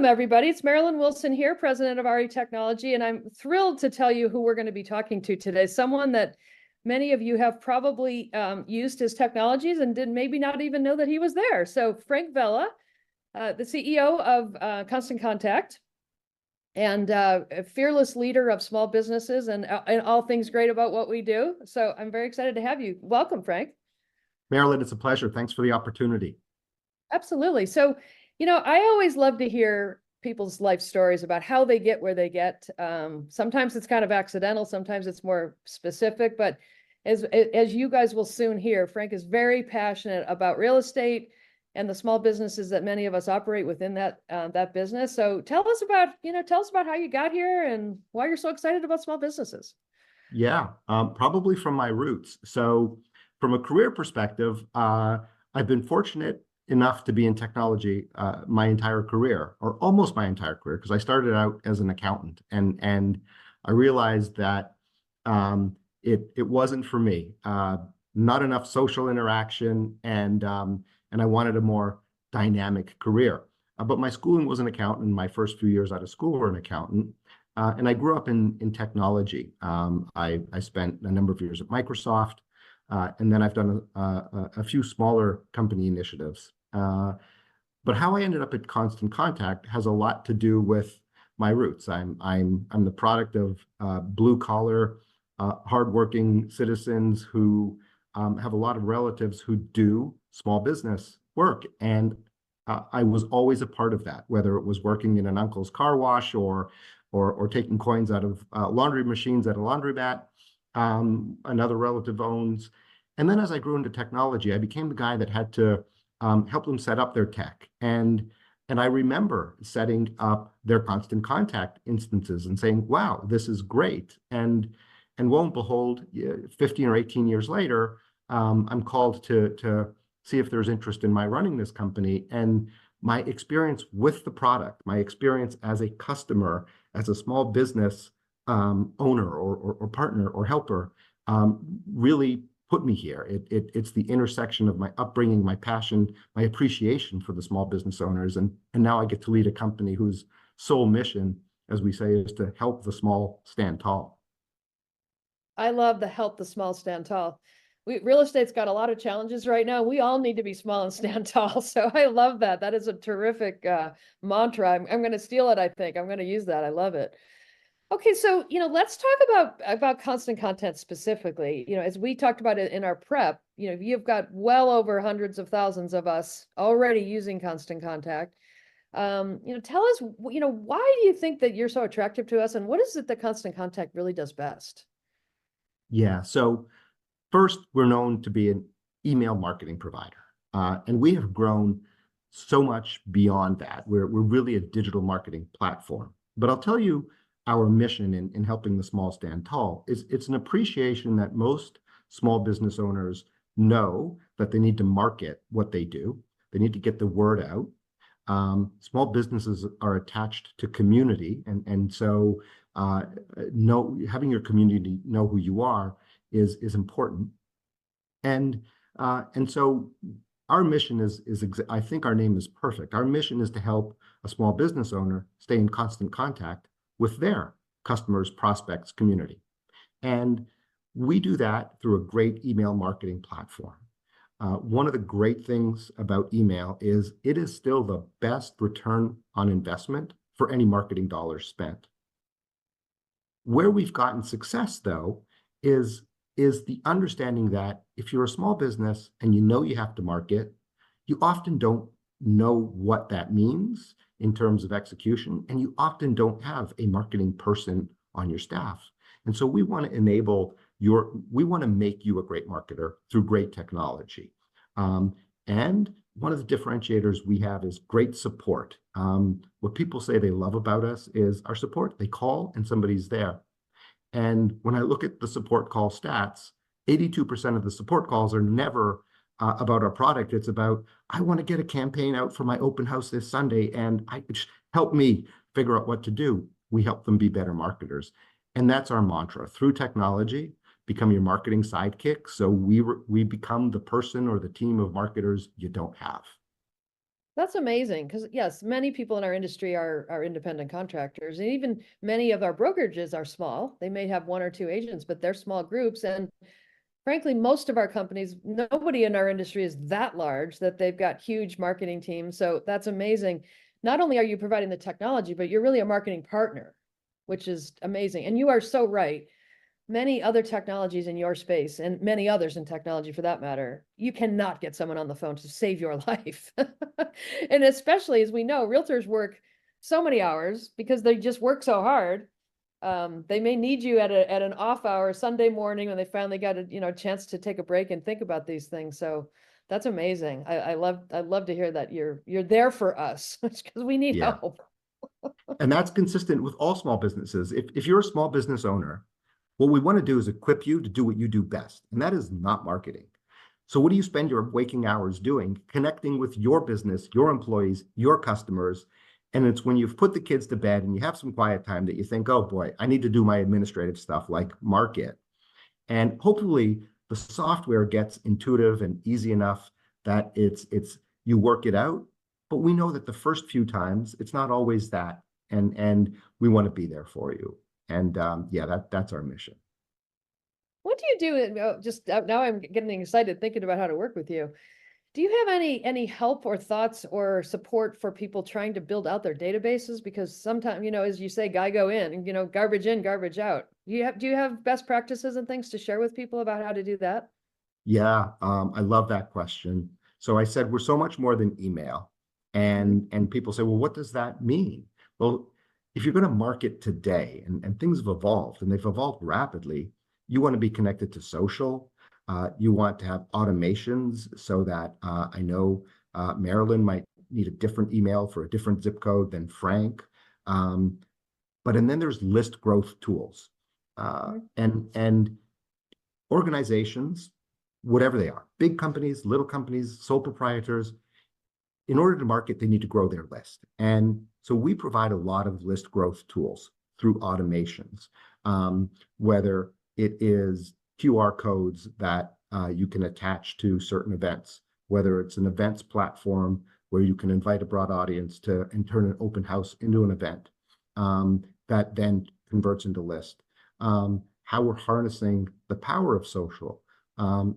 everybody. It's Marilyn Wilson here, president of RE Technology, and I'm thrilled to tell you who we're going to be talking to today. Someone that many of you have probably used his technologies and did maybe not even know that he was there. So Frank Vella, the CEO of Constant Contact and a fearless leader of small businesses and all things great about what we do. So I'm very excited to have you. Welcome, Frank. Marilyn, it's a pleasure. Thanks for the opportunity. Absolutely. So, I always love to hear people's life stories about how they get where they get. Sometimes it's kind of accidental, sometimes it's more specific, but as you guys will soon hear, Frank is very passionate about real estate and the small businesses that many of us operate within that business. So tell us about how you got here and why you're so excited about small businesses. Yeah, probably from my roots. So from a career perspective, I've been fortunate enough to be in technology my entire career, or almost my entire career, because I started out as an accountant, and I realized that it wasn't for me. Not enough social interaction, and I wanted a more dynamic career. But my schooling was an accountant. My first few years out of school were an accountant, and I grew up in technology. I spent a number of years at Microsoft. And then I've done a few smaller company initiatives. But how I ended up at Constant Contact has a lot to do with my roots. I'm the product of blue collar, hardworking citizens who have a lot of relatives who do small business work, and I was always a part of that, whether it was working in an uncle's car wash or taking coins out of laundry machines at a laundromat. Another relative owns. And then as I grew into technology, I became the guy that had to help them set up their tech. And I remember setting up their Constant Contact instances and saying, wow, this is great. And lo and behold, 15 or 18 years later, I'm called to see if there's interest in my running this company. And my experience with the product, my experience as a customer, as a small business owner or partner or helper really put me here. It's the intersection of my upbringing, my passion, my appreciation for the small business owners, and now I get to lead a company whose sole mission, as we say, is to help the small stand tall. I love the help the small stand tall. Real estate's got a lot of challenges right now. We all need to be small and stand tall. So I love that. That is a terrific mantra. I'm going to steal it, I think. I'm going to use that. I love it. Okay, so let's talk about Constant Contact specifically. As we talked about it in our prep, you've got well over hundreds of thousands of us already using Constant Contact. Tell us, why do you think that you're so attractive to us, and what is it that Constant Contact really does best? Yeah, so first, we're known to be an email marketing provider, and we have grown so much beyond that. We're really a digital marketing platform. But I'll tell you, our mission in helping the small stand tall is it's an appreciation that most small business owners know that they need to market what they do. They need to get the word out. Small businesses are attached to community, and so having your community know who you are is important. And so our mission is I think our name is perfect. Our mission is to help a small business owner stay in constant contact with their customers, prospects, community. And we do that through a great email marketing platform. One of the great things about email is it is still the best return on investment for any marketing dollars spent. Where we've gotten success, though, is the understanding that if you're a small business and you have to market, you often don't know what that means in terms of execution, and you often don't have a marketing person on your staff. And so we want to make you a great marketer through great technology. And one of the differentiators we have is great support. What people say they love about us is our support. They call and somebody's there. And when I look at the support call stats, 82% of the support calls are never about our product. It's about, I want to get a campaign out for my open house this Sunday, and help me figure out what to do. We help them be better marketers. And that's our mantra. Through technology, become your marketing sidekick. So we become the person or the team of marketers you don't have. That's amazing because yes, many people in our industry are independent contractors, and even many of our brokerages are small. They may have one or two agents, but they're small groups. And frankly, most of our companies, nobody in our industry is that large that they've got huge marketing teams. So that's amazing. Not only are you providing the technology, but you're really a marketing partner, which is amazing. And you are so right. Many other technologies in your space and many others in technology for that matter, you cannot get someone on the phone to save your life. And especially as we know, realtors work so many hours because they just work so hard. They may need you at an off hour Sunday morning when they finally got a chance to take a break and think about these things. So that's amazing. I'd love to hear that you're there for us because we need Yeah. help. And that's consistent with all small businesses. If you're a small business owner, what we want to do is equip you to do what you do best, and that is not marketing. So what do you spend your waking hours doing? Connecting with your business, your employees, your customers. And it's when you've put the kids to bed and you have some quiet time that you think, oh boy, I need to do my administrative stuff like market. And hopefully the software gets intuitive and easy enough that it's you work it out. But we know that the first few times it's not always that. And we want to be there for you. And yeah, that's our mission. What do you do? Just now I'm getting excited thinking about how to work with you. Do you have any help or thoughts or support for people trying to build out their databases? Because sometimes, as you say, guy go in, and garbage in, garbage out. Do you have best practices and things to share with people about how to do that? Yeah, I love that question. So I said we're so much more than email, and people say, well, what does that mean? Well, if you're going to market today, and things have evolved, and they've evolved rapidly, you want to be connected to social. You want to have automations so that I know Marilyn might need a different email for a different zip code than Frank. And then there's list growth tools, and organizations, whatever they are, big companies, little companies, sole proprietors, in order to market, they need to grow their list. And so we provide a lot of list growth tools through automations, whether it is QR codes that you can attach to certain events, whether it's an events platform where you can invite a broad audience to and turn an open house into an event that then converts into list. How we're harnessing the power of social.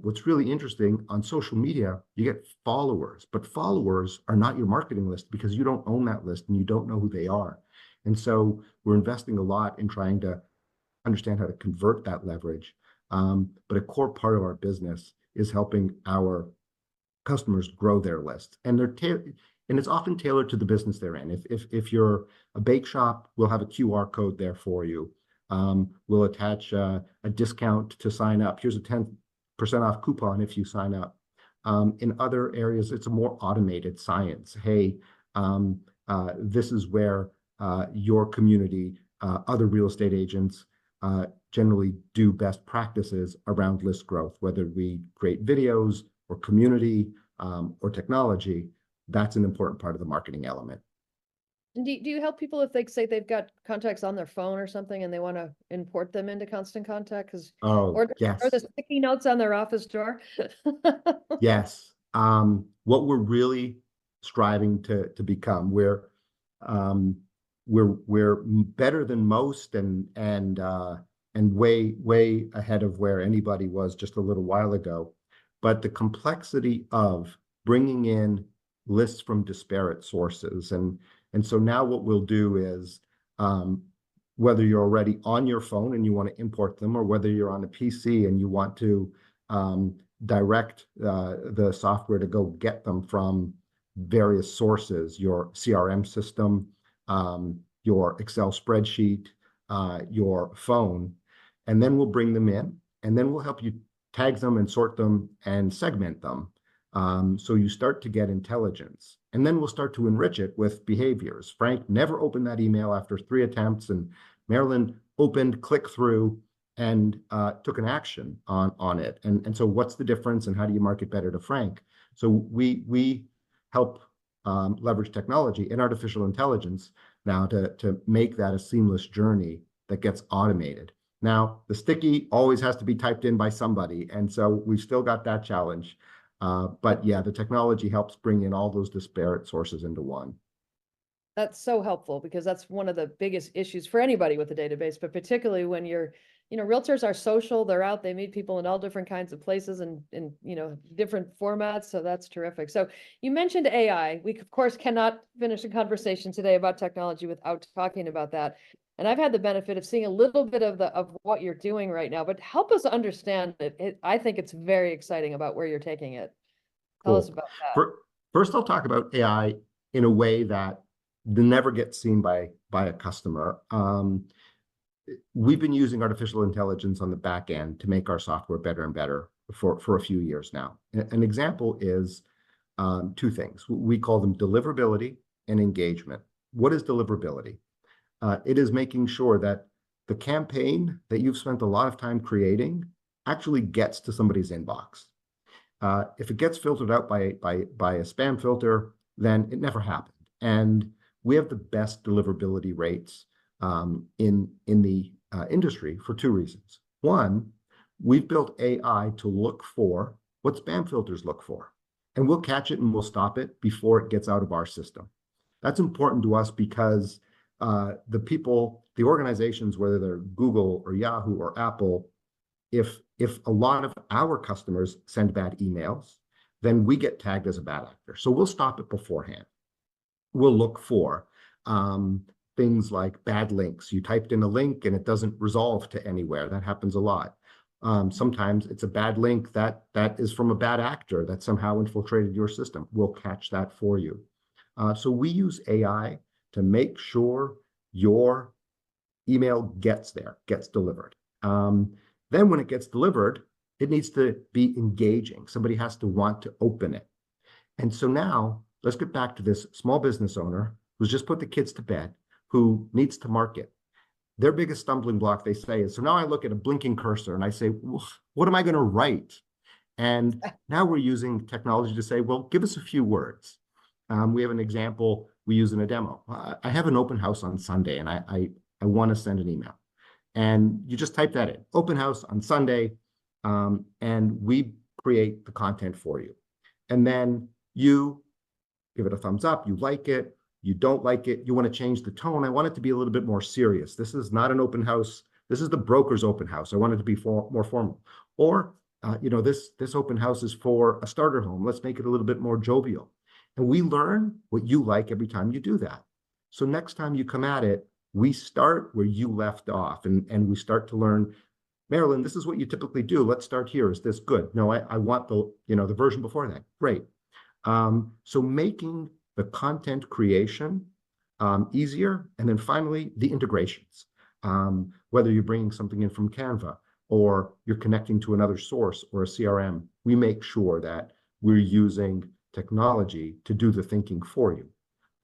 What's really interesting on social media, you get followers, but followers are not your marketing list because you don't own that list and you don't know who they are. And so we're investing a lot in trying to understand how to convert that leverage. But a core part of our business is helping our customers grow their list, and it's often tailored to the business they're in. If you're a bake shop, we'll have a QR code there for you. We'll attach a discount to sign up. Here's a 10% off coupon if you sign up. In other areas, it's a more automated science. Hey, this is where your community, other real estate agents generally do best practices around list growth, whether we create videos or community or technology. That's an important part of the marketing element. And do you help people if they say they've got contacts on their phone or something and they want to import them into Constant Contact? Oh, Or the yes. sticky notes on their office door? Yes. What we're really striving to become, we're better than most and way ahead of where anybody was just a little while ago. But the complexity of bringing in lists from disparate sources, and so now what we'll do is whether you're already on your phone and you want to import them, or whether you're on a PC and you want to direct the software to go get them from various sources, your CRM system, your Excel spreadsheet, your phone, and then we'll bring them in, and then we'll help you tag them and sort them and segment them. So you start to get intelligence, and then we'll start to enrich it with behaviors. Frank never opened that email after 3 attempts, and Marilyn opened, clicked through, and took an action on it. And so what's the difference, and how do you market better to Frank? So we help leverage technology and artificial intelligence now to make that a seamless journey that gets automated. Now, the sticky always has to be typed in by somebody, and so we've still got that challenge. But yeah, the technology helps bring in all those disparate sources into one. That's so helpful because that's one of the biggest issues for anybody with a database, but particularly when realtors are social, they're out, they meet people in all different kinds of places and different formats. So that's terrific. So you mentioned AI. We of course cannot finish a conversation today about technology without talking about that. And I've had the benefit of seeing a little bit of what you're doing right now, but help us understand it. I think it's very exciting about where you're taking it. Tell us Cool. about that. First, I'll talk about AI in a way that never gets seen by a customer. We've been using artificial intelligence on the back end to make our software better and better for a few years now. An example is two things. We call them deliverability and engagement. What is deliverability? It is making sure that the campaign that you've spent a lot of time creating actually gets to somebody's inbox. If it gets filtered out by a spam filter, then it never happened. And we have the best deliverability rates in the industry for two reasons. One, we've built AI to look for what spam filters look for, and we'll catch it and we'll stop it before it gets out of our system. That's important to us because the organizations, whether they're Google or Yahoo or Apple, if a lot of our customers send bad emails, then we get tagged as a bad actor. So we'll stop it beforehand. We'll look for things like bad links. You typed in a link and it doesn't resolve to anywhere. That happens a lot. Sometimes it's a bad link that is from a bad actor that somehow infiltrated your system. We'll catch that for you. So we use AI to make sure your email gets there, gets delivered. Then when it gets delivered, it needs to be engaging. Somebody has to want to open it. And so now let's get back to this small business owner who's just put the kids to bed, who needs to market. Their biggest stumbling block, they say, is, so now I look at a blinking cursor and I say, well, what am I going to write? And now we're using technology to say, well, give us a few words. We have an example we use in a demo. I have an open house on Sunday and I want to send an email. And you just type that in, open house on Sunday, and we create the content for you. And then you give it a thumbs up, you like it, you don't like it, you want to change the tone. I want it to be a little bit more serious. This is not an open house. This is the broker's open house. I want it to be more formal. Or, this open house is for a starter home. Let's make it a little bit more jovial. And we learn what you like every time you do that. So next time you come at it, we start where you left off, and we start to learn, Marilyn, this is what you typically do. Let's start here. Is this good? No, I want the version before that. Great. So making the content creation easier, and then finally the integrations. Whether you're bringing something in from Canva or you're connecting to another source or a CRM, we make sure that we're using technology to do the thinking for you.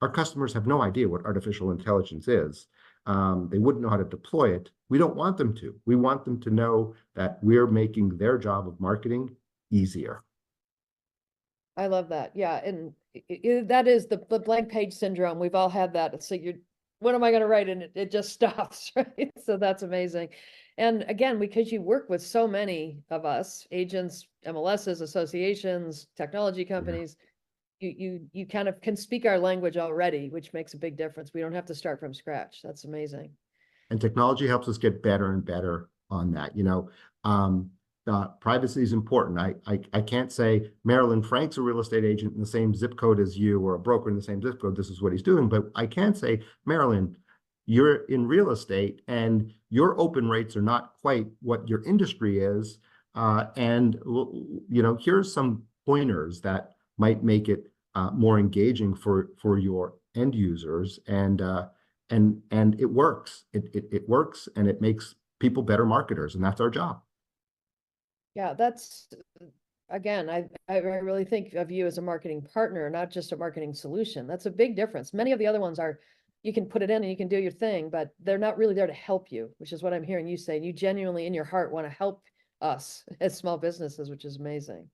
Our customers have no idea what artificial intelligence is. They wouldn't know how to deploy it. We don't want them to. We want them to know that we're making their job of marketing easier. I love that. Yeah. And that is the blank page syndrome. We've all had that. So what am I going to write? And it just stops, right? So that's amazing. And again, because you work with so many of us, agents, MLSs, associations, technology companies, you kind of can speak our language already, which makes a big difference. We don't have to start from scratch. That's amazing. And technology helps us get better and better on that. Privacy is important. I can't say Marilyn Frank's a real estate agent in the same zip code as you, or a broker in the same zip code. This is what he's doing. But I can say, Marilyn, you're in real estate and your open rates are not quite what your industry is. Here's some pointers that might make it more engaging for your end users, and it works. It works, and it makes people better marketers, and that's our job. Yeah, that's, again, I really think of you as a marketing partner, not just a marketing solution. That's a big difference. Many of the other ones are, you can put it in and you can do your thing, but they're not really there to help you, which is what I'm hearing you say. You genuinely in your heart want to help us as small businesses, which is amazing.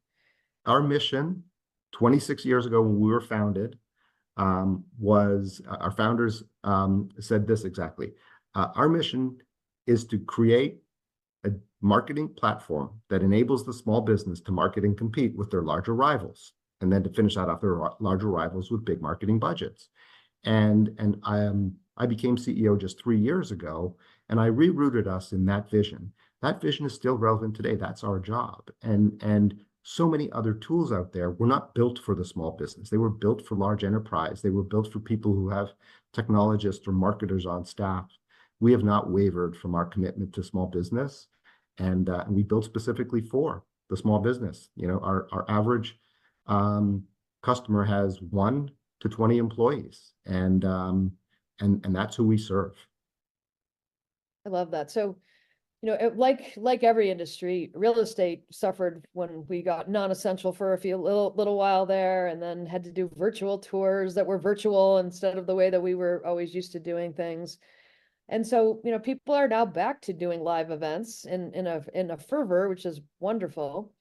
Our mission 26 years ago when we were founded was, our founders said this exactly. Our mission is to create a marketing platform that enables the small business to market and compete with their larger rivals, and then to finish that off their larger rivals with big marketing budgets. And I became CEO just 3 years ago, and I rerouted us in that vision. That vision is still relevant today. That's our job. And so many other tools out there were not built for the small business. They were built for large enterprise. They were built for people who have technologists or marketers on staff. We have not wavered from our commitment to small business, and we built specifically for the small business. You know, our average customer has 1 to 20 employees, and that's who we serve. I love that. So, you know, like every industry, real estate suffered when we got non-essential for a few little while there, and then had to do virtual tours that were virtual instead of the way that we were always used to doing things. And so, you know, people are now back to doing live events in a fervor, which is wonderful.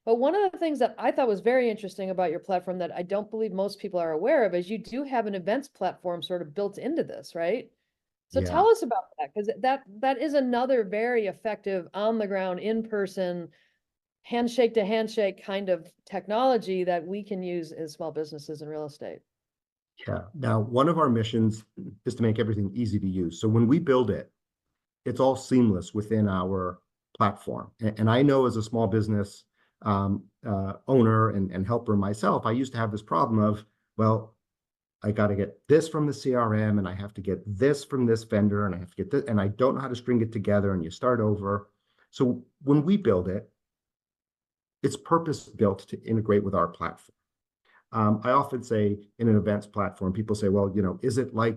But one of the things that I thought was very interesting about your platform that I don't believe most people are aware of is you do have an events platform sort of built into this, right? So Yeah. tell us about that, because that is another very effective on the ground, in person, handshake to handshake kind of technology that we can use as small businesses in real estate. Yeah. Now, one of our missions is to make everything easy to use. So when we build it, it's all seamless within our platform. And I know as a small business owner and helper myself, I used to have this problem of, well, I got to get this from the CRM, and I have to get this from this vendor, and I have to get this, and I don't know how to string it together, and you start over. So when we build it, it's purpose built to integrate with our platform. I often say in an events platform, people say, well, you know, is it like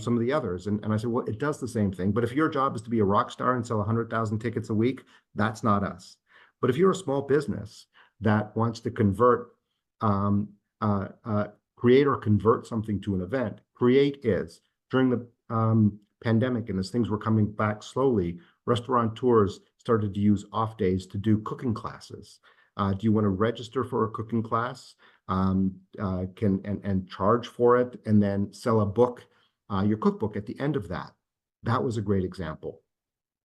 some of the others? And I say, well, it does the same thing. But if your job is to be a rock star and sell 100,000 tickets a week, that's not us. But if you're a small business that wants to create or convert something to an event, Create is. During the pandemic, and as things were coming back slowly, restaurateurs started to use off days to do cooking classes. Do you want to register for a cooking class? Can charge for it, and then sell a book, your cookbook at the end of that. That was a great example.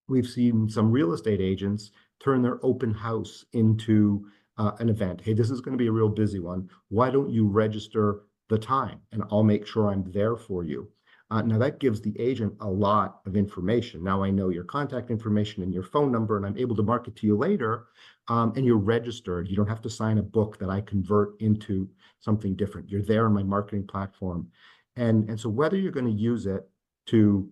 We've seen some real estate agents turn their open house into an event. Hey, this is going to be a real busy one. Why don't you register the time, and I'll make sure I'm there for you. Now that gives the agent a lot of information. Now I know your contact information and your phone number, and I'm able to market to you later, and you're registered. You don't have to sign a book that I convert into something different. You're there on my marketing platform. And so whether you're going to use it to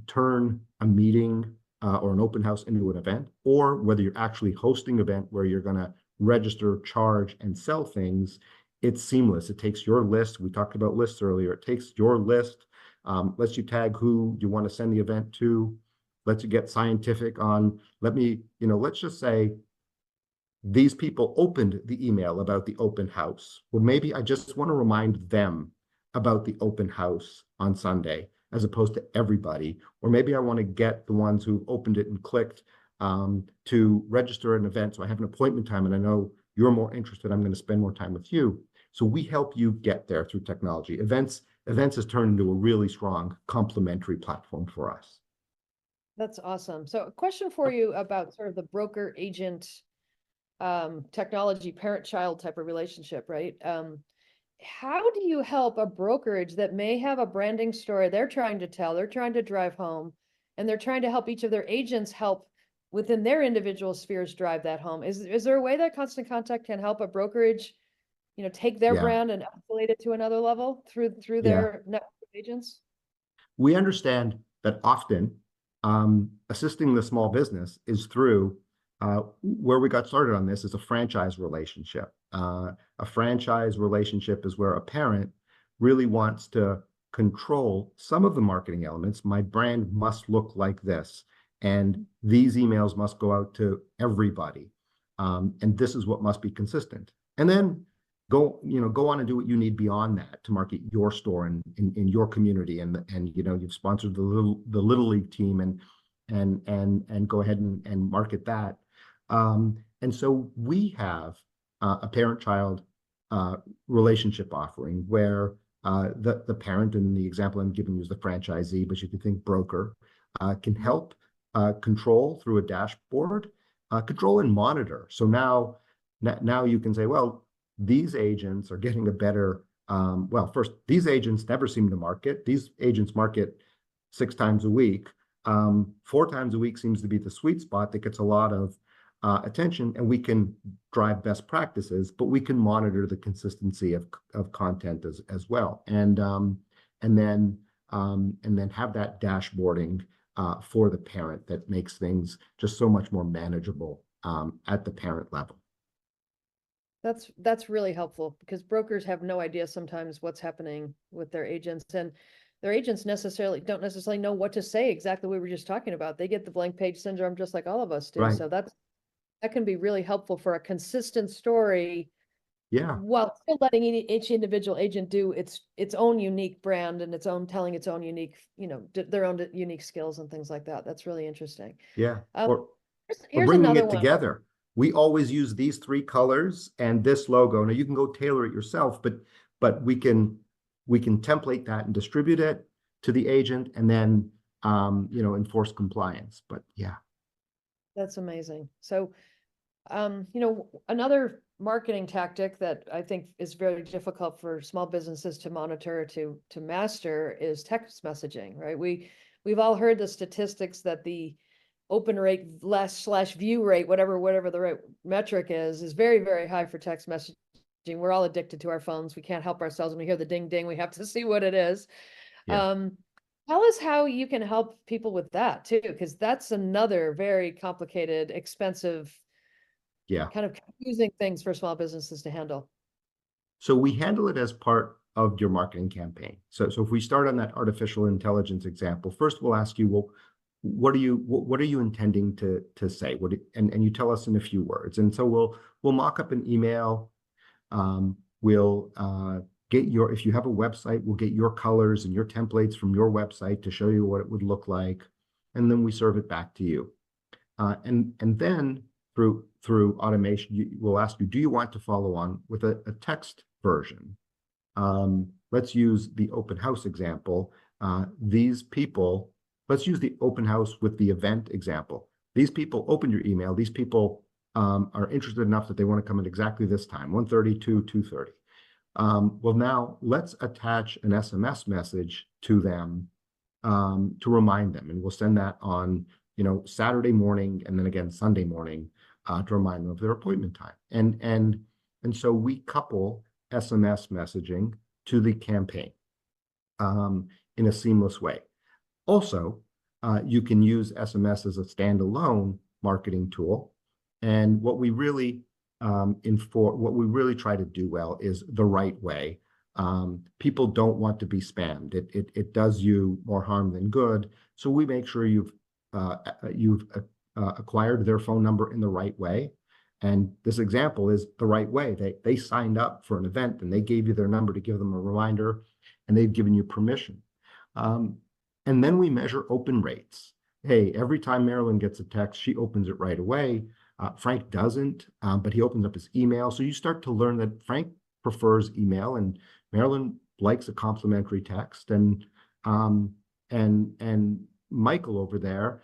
turn a meeting or an open house into an event, or whether you're actually hosting an event where you're going to register, charge, and sell things, it's seamless. It takes your list. We talked about lists earlier. It takes your list, lets you tag who you want to send the event to, lets you get scientific on, let's just say these people opened the email about the open house. Well, maybe I just want to remind them about the open house on Sunday, as opposed to everybody. Or maybe I want to get the ones who opened it and clicked to register an event. So I have an appointment time, and I know you're more interested. I'm going to spend more time with you. So we help you get there through technology. Events has turned into a really strong complementary platform for us. That's awesome. So a question for you about sort of the broker agent technology parent-child type of relationship, right? How do you help a brokerage that may have a branding story they're trying to tell, they're trying to drive home, and they're trying to help each of their agents help within their individual spheres drive that home? Is there a way that Constant Contact can help a brokerage, take their brand and escalate it to another level through their network of agents? We understand that often assisting the small business is through where we got started on this is a franchise relationship. A franchise relationship is where a parent really wants to control some of the marketing elements. My brand must look like this, and these emails must go out to everybody, and this is what must be consistent. And then go on and do what you need beyond that to market your store in your community, and you've sponsored the little league team, and go ahead and market that. And so we have a parent-child relationship offering where the parent, and the example I'm giving you is the franchisee, but you can think broker, can help control through a dashboard, control and monitor. So now you can say, well, these agents are getting a better, well, first, these agents never seem to market. These agents market 6 times a week. 4 times a week seems to be the sweet spot that gets a lot of attention, and we can drive best practices, but we can monitor the consistency of content as well, and then have that dashboarding for the parent that makes things just so much more manageable at the parent level. That's really helpful, because brokers have no idea sometimes what's happening with their agents, and their agents don't necessarily know what to say exactly what we were just talking about. They get the blank page syndrome just like all of us do. Right. So that can be really helpful for a consistent story, Yeah. while still letting each individual agent do its own unique brand and telling its own unique, their own unique skills and things like that. That's really interesting. Yeah. Or Or here's bringing another it one. together. We always use these 3 colors and this logo. Now you can go tailor it yourself, but we can template that and distribute it to the agent, and then enforce compliance. But yeah. That's amazing. So, another marketing tactic that I think is very difficult for small businesses to monitor, to master, is text messaging, right? We've all heard the statistics that the open rate / view rate, whatever the right metric is very, very high for text messaging. We're all addicted to our phones. We can't help ourselves. When we hear the ding ding, we have to see what it is. Yeah. Tell us how you can help people with that too, because that's another very complicated, expensive, Yeah. kind of confusing things for small businesses to handle. So we handle it as part of your marketing campaign. So if we start on that artificial intelligence example, first we'll ask you, well, what are you intending to say? And you tell us in a few words. And so we'll mock up an email. We'll if you have a website, we'll get your colors and your templates from your website to show you what it would look like, and then we serve it back to you. And then through automation, we'll ask you, do you want to follow on with a text version? Let's use the open house example. Let's use the open house with the event example. These people open your email. These people are interested enough that they want to come at exactly this time, 1:30 to 2:30. Well, now let's attach an SMS message to them to remind them, and we'll send that on Saturday morning, and then again Sunday morning to remind them of their appointment time. And so we couple SMS messaging to the campaign in a seamless way. Also, you can use SMS as a standalone marketing tool, and what we really try to do well is the right way. People don't want to be spammed. It does you more harm than good. So we make sure you've acquired their phone number in the right way. And this example is the right way. They signed up for an event and they gave you their number to give them a reminder, and they've given you permission. And then we measure open rates. Hey, every time Marilyn gets a text, she opens it right away. Frank doesn't, but he opens up his email. So you start to learn that Frank prefers email, and Marilyn likes a complimentary text, and Michael over there,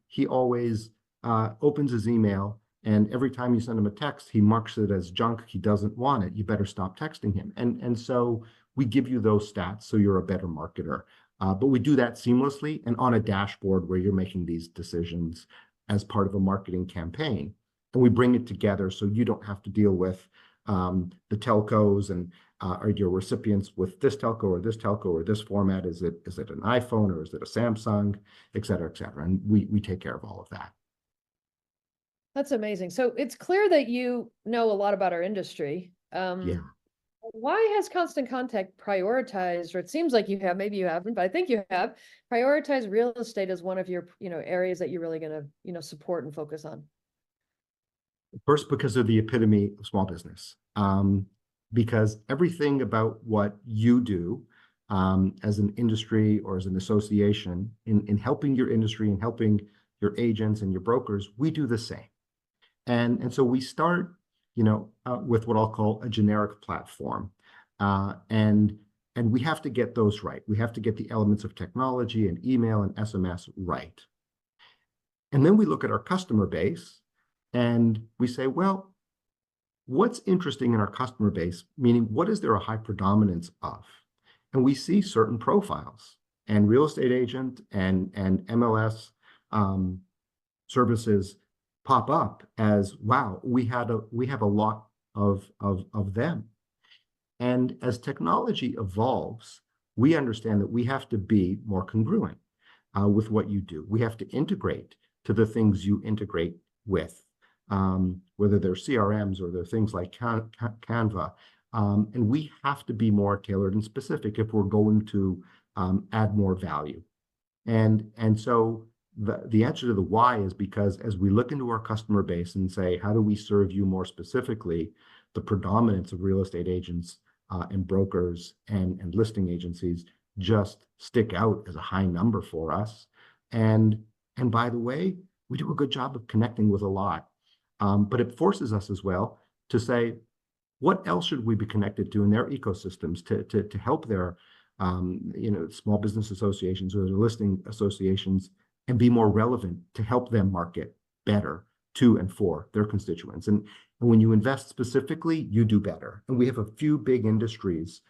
he always opens his email, and every time you send him a text, he marks it as junk. He doesn't want it. You better stop texting him. And so we give you those stats so you're a better marketer. But we do that seamlessly and on a dashboard where you're making these decisions as part of a marketing campaign. And we bring it together so you don't have to deal with the telcos and are your recipients with this telco or this telco or this format? Is it an iPhone or is it a Samsung, et cetera, et cetera. And we take care of all of that. That's amazing. So it's clear that you know a lot about our industry. Yeah. Why has Constant Contact prioritized, or it seems like you have, maybe you haven't, but I think you have prioritized real estate as one of your, areas that you're really going to, support and focus on? First, because of the epitome of small business. Because everything about what you do as an industry or as an association in helping your industry and helping your agents and your brokers, we do the same. And so we start with what I'll call a generic platform. And we have to get those right. We have to get the elements of technology and email and SMS right. And then we look at our customer base and we say, well, what's interesting in our customer base? Meaning, what is there a high predominance of? And we see certain profiles, and real estate agent and MLS services pop up as, wow, we have a lot of them. And as technology evolves, we understand that we have to be more congruent with what you do. We have to integrate to the things you integrate with, whether they're CRMs or they're things like Canva. And we have to be more tailored and specific if we're going to add more value. And so the answer to the why is because as we look into our customer base and say, how do we serve you more specifically, the predominance of real estate agents and brokers and listing agencies just stick out as a high number for us. And by the way, we do a good job of connecting with a lot. But it forces us as well to say, what else should we be connected to in their ecosystems to help their small business associations or their listing associations and be more relevant to help them market better to and for their constituents. And when you invest specifically, you do better. And we have a few big industries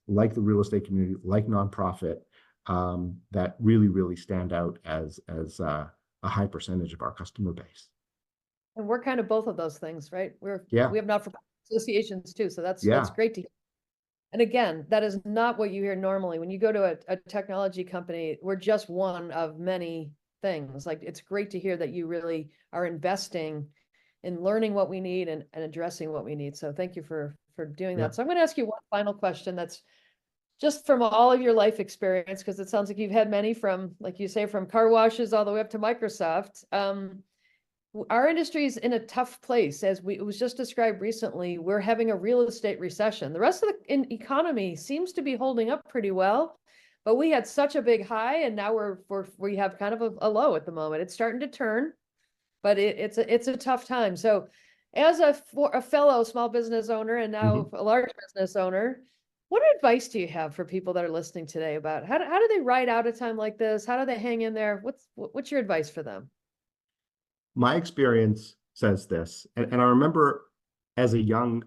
like the real estate community, like nonprofit, that really stand out as a high percentage of our customer base. And we're kind of both of those things, right? We have not-for-profit associations too, so that's great to hear. And again, that is not what you hear normally. When you go to a technology company, we're just one of many things. Like, it's great to hear that you really are investing in learning what we need and addressing what we need. So thank you for doing that. So I'm going to ask you one final question that's just from all of your life experience, because it sounds like you've had many from, like you say, from car washes all the way up to Microsoft. Our industry is in a tough place. As it was just described recently, we're having a real estate recession. The rest of the economy seems to be holding up pretty well, but we had such a big high, and now we have kind of a low at the moment. It's starting to turn, but it's a tough time. So, as a fellow small business owner and now a large business owner, what advice do you have for people that are listening today about how do they ride out a time like this? How do they hang in there? What's your advice for them? My experience says this, and I remember as a young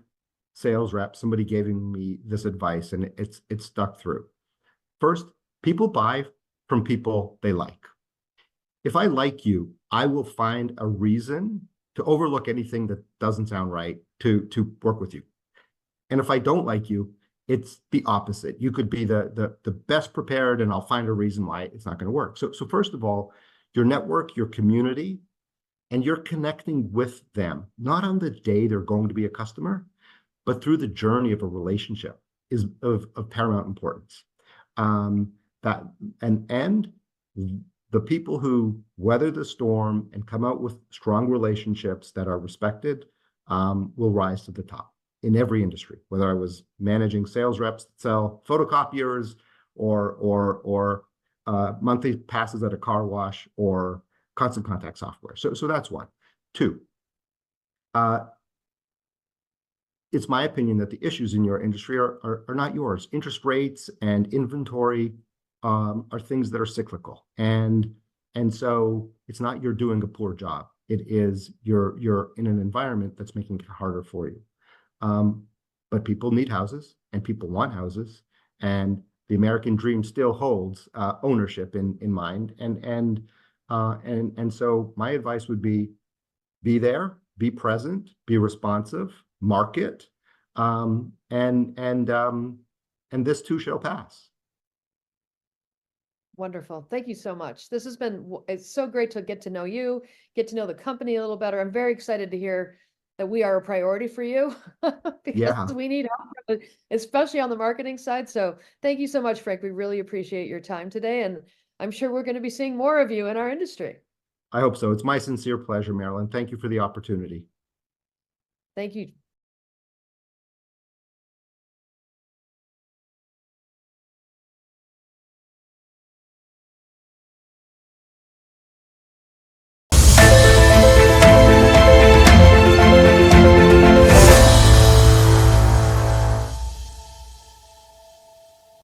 sales rep, somebody giving me this advice, and it's stuck through. First, people buy from people they like. If I like you, I will find a reason to overlook anything that doesn't sound right to work with you. And if I don't like you, it's the opposite. You could be the best prepared, and I'll find a reason why it's not going to work. So first of all, your network, your community, and you're connecting with them, not on the day they're going to be a customer, but through the journey of a relationship is of paramount importance. The people who weather the storm and come out with strong relationships that are respected will rise to the top in every industry, whether I was managing sales reps that sell photocopiers or monthly passes at a car wash or constant contact software. So that's one. Two, it's my opinion that the issues in your industry are not yours. Interest rates and inventory are things that are cyclical. And so it's not you're doing a poor job. It is you're in an environment that's making it harder for you. But people need houses and people want houses, and the American dream still holds ownership in mind. And so my advice would be there, be present, be responsive, market, and this too shall pass. Wonderful. Thank you so much. It's so great to get to know you, get to know the company a little better. I'm very excited to hear that we are a priority for you because we need help, especially on the marketing side. So thank you so much, Frank. We really appreciate your time today. And I'm sure we're going to be seeing more of you in our industry. I hope so. It's my sincere pleasure, Marilyn. Thank you for the opportunity. Thank you.